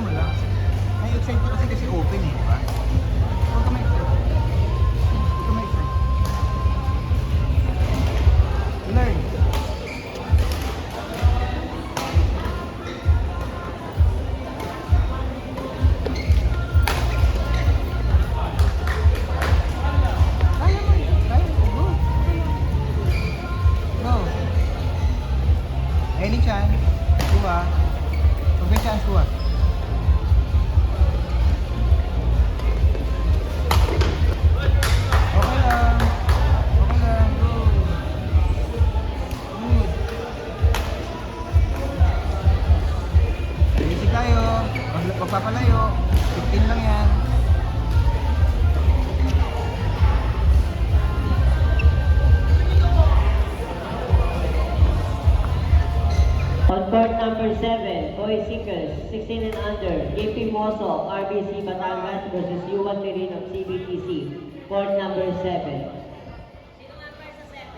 mo lang. May-excite ko kasi open eh, di ba? Huwag ka may-excite. Huwag ka may-excite. Learn. Kaya mo yun. Kaya mo. Go. Go. Any chance. Tuwa. Pag may chance, tuwa. Okay lang. Okay lang. Go. Good. Basic tayo. Pagpapalayo. 15 lang yan. On court number 7, boys singles, 16 and under, JP Moso, RBC Batangas versus Yuan Merin of CBTC. Court number 7. Sino nga para sa 7?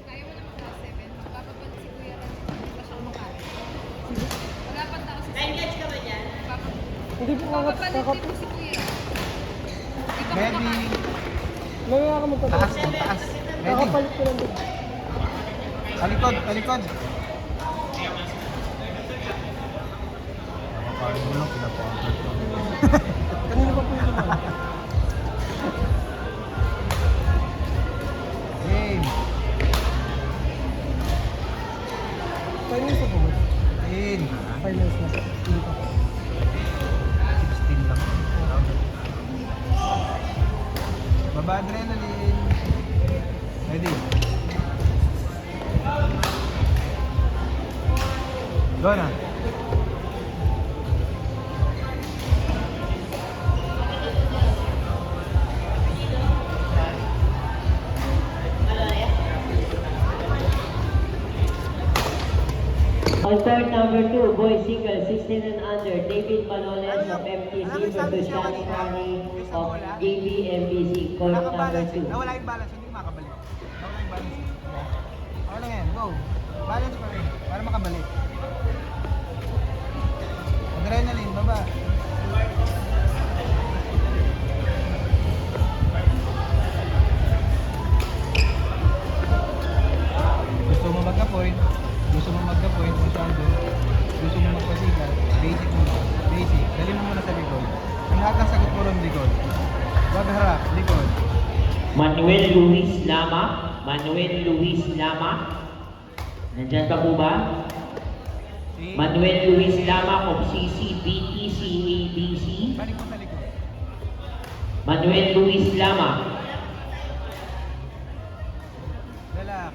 Kaya mo naman class 7. Papapunta si Kuya Ron. Hindi pa siya kumakain. Wala pa tao sa 7. Line catch ka ba dyan? Hindi po Papapalit din po si Kuya Ron. Hindi pa Ready. kumakain. Mamaya ka magpapalit. Taas. Taas. Ready. Kakapalit ko lang din. Talikod. Talikod. Nakakain mo lang. Pinapakapit ko. Kanina pa po yung naman. Game. Finals na po ba? In. Finals na. Hindi pa po. 16 lang. Baba adrenaline. Ready. Go na. On court number 2, boys singles, 16 and under, David Malones of MTC versus Sean Crowley of JBMBC. Court number Nakabalance. 2. Nawala yung balance. Hindi makabalik. Nawala yung balance. Okay lang yan. Go. Balance pa rin. Para makabalik. Adrenaline. Baba. Gusto mo magka-point. Gusto mo magka-point. Gusto mo magpasikat. Basic mo. Basic. Dali mo muna sa likod. Ang lahat ng sagot mo ron likod. Wag harap. Likod. Manuel Luis Lama. Manuel Luis Lama. Nandyan ka po ba? See? Manuel Luis Lama of CCBTCABC. Balik mo sa likod. Manuel Luis Lama. Relax.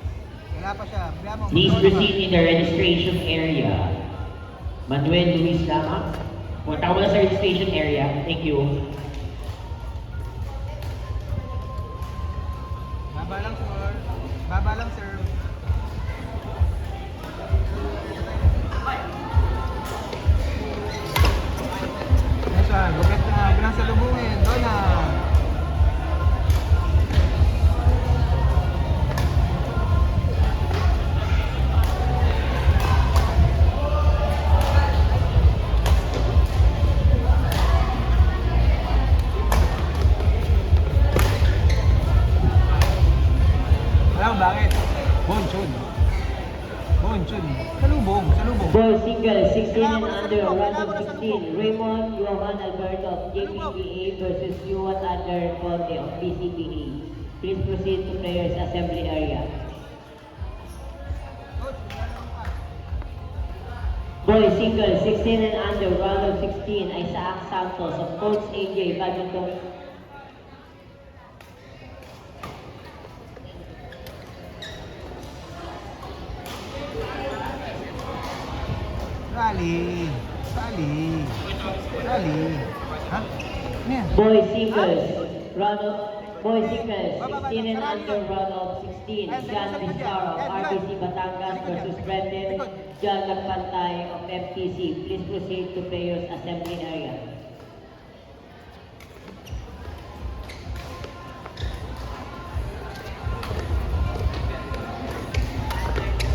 Wala pa siya. Bigla mo. Please Mag-roll proceed ka. in the registration area. Manuel Luis Lama. Punta ko na sa registration area. Thank you. Baba lang, sir. Baba lang, sir. Nice one. Buket na. Bilang salubungin. Doon na. Alam mo bakit? Bonchon. Bonchon. Salubong. Salubong. Boys single, 16 and under, round of 16. Raymond Johan Alberto of JPPA versus Yuan Adler Conte of BCPA. Please proceed to players assembly area. Coach, lalaro ka. Boys single, 16 and under, round of 16. Isaac Santos of Coach AJ Badminton. Rally. Rally. Rally. Ha? Ano yan? Boys singles, boys singles, 16 and under, round of 16. John Vistaro of RBC Batangas versus Brendan John Magpantay of MTC. Please proceed to players assembly area.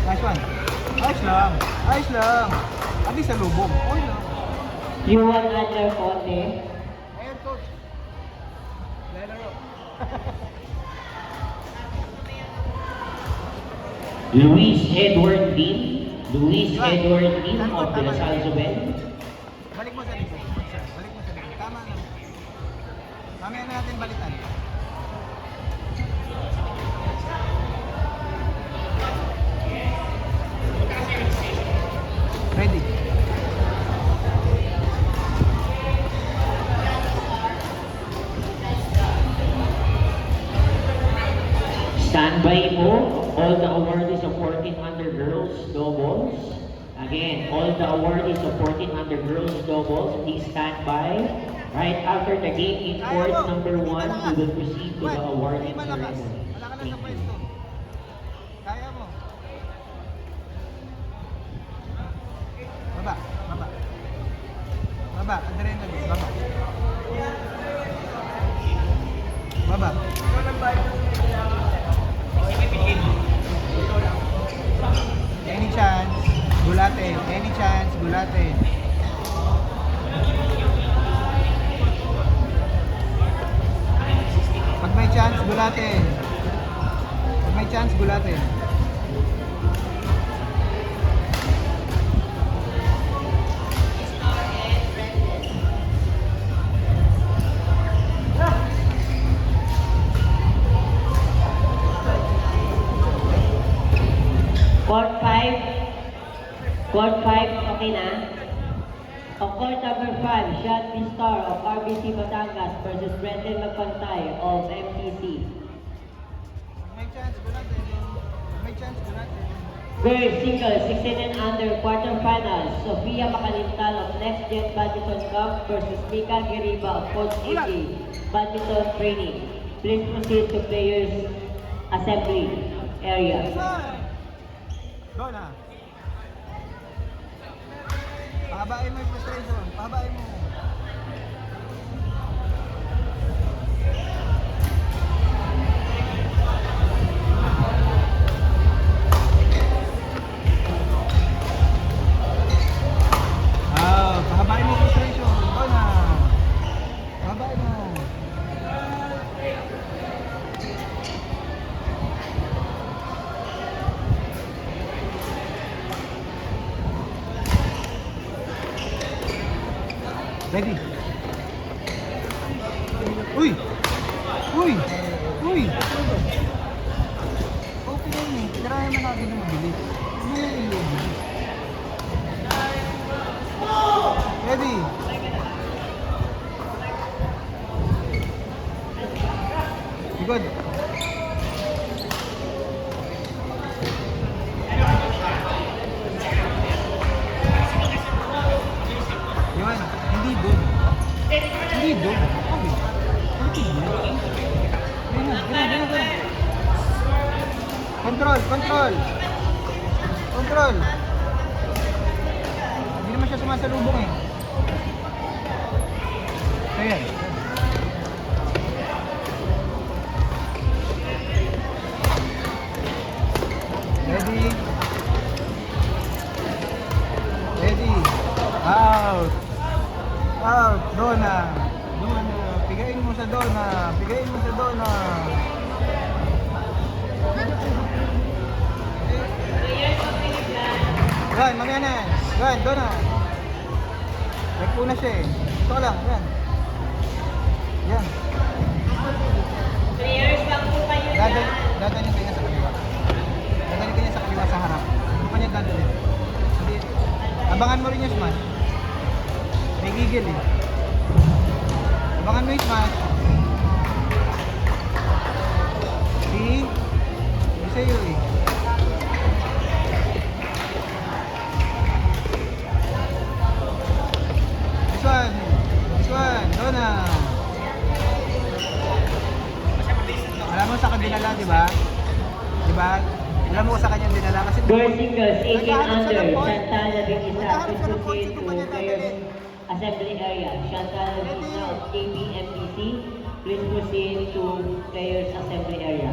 Nice one. Ayos lang. Ayos lang. Adi sa lubong. Okay lang. Yuan Adler Conde. Ayun, coach. Lelaro. Luis Edward Dean. Luis Edward Dean of De La Salle Zobel. Balik mo sa likod. Balik mo sa likod. Tama na. Mamaya na natin balikan. Ready. Standby mo. All the awardees of 1400 girls doubles. Again, all the awardees of 1400 girls doubles, please stand by. Right after the game in court number 1, we will proceed to the awarding ceremony. Wala ka lang Thank sa you. pwesto. Kaya mo. Baba, baba. Baba, adrenaline, baba. Baba. Any chance, gulatin. Any chance, gulatin. Pag may chance, gulatin. Pag may chance, gulatin. Court 5, okay na? Of court number 5, Sean Bistar of RBC Batangas versus Brendan Magpantay of MTC. Pag may chance, gulatin. Pag may chance, gulatin. Girls singles 16 and under quarterfinals, Sofia Makalintal of Next Gen Badminton Cup versus Mika Giriba of Coach AJ Badminton Training. Please proceed to players assembly area. Go na. Pahabain mo yung frustration. Pahabain mo. Pahabain mo yung frustration. Go na. Pahabain mo. Ready? Uy! Uy! Uy! Okay na yun eh. Tirahin mo natin na mabilis. Ano yung ilog? Ready? Good. Yun, hindi doon. Hindi doon. Okay. Okay na. Ganyan. Control, control. Control. Hindi naman siya sumasalubong eh. Ayan. Ready? Ready? Out! Out! Dona! Dona! Pigain mo sa Dona! Pigain mo sa Dona! Yan, mamaya na yan. Yan, Dona! Nagpo na siya eh. Ito lang, yan. Yan. Dadalhin ka niya sa kaliwa. Dadalhin ka niya sa kaliwa sa harap. Ano pa niya dadalhin? Hindi. Abangan mo rin yung smash. May gigil eh. Abangan mo yung smash. See? Hindi sa'yo eh. This one. This one. Dona. Alam mo sa kanya dinala, di ba? Di ba? Alam mo ko sa kanya dinala kasi Girls singles 18 naghahanap siya under, ng point. Chantal Navigisa, Naghahanap siya ng point, proceed sino to pa niya players dadalhin? assembly area. Chantal Navigisa of KBMPC, please proceed to players assembly area.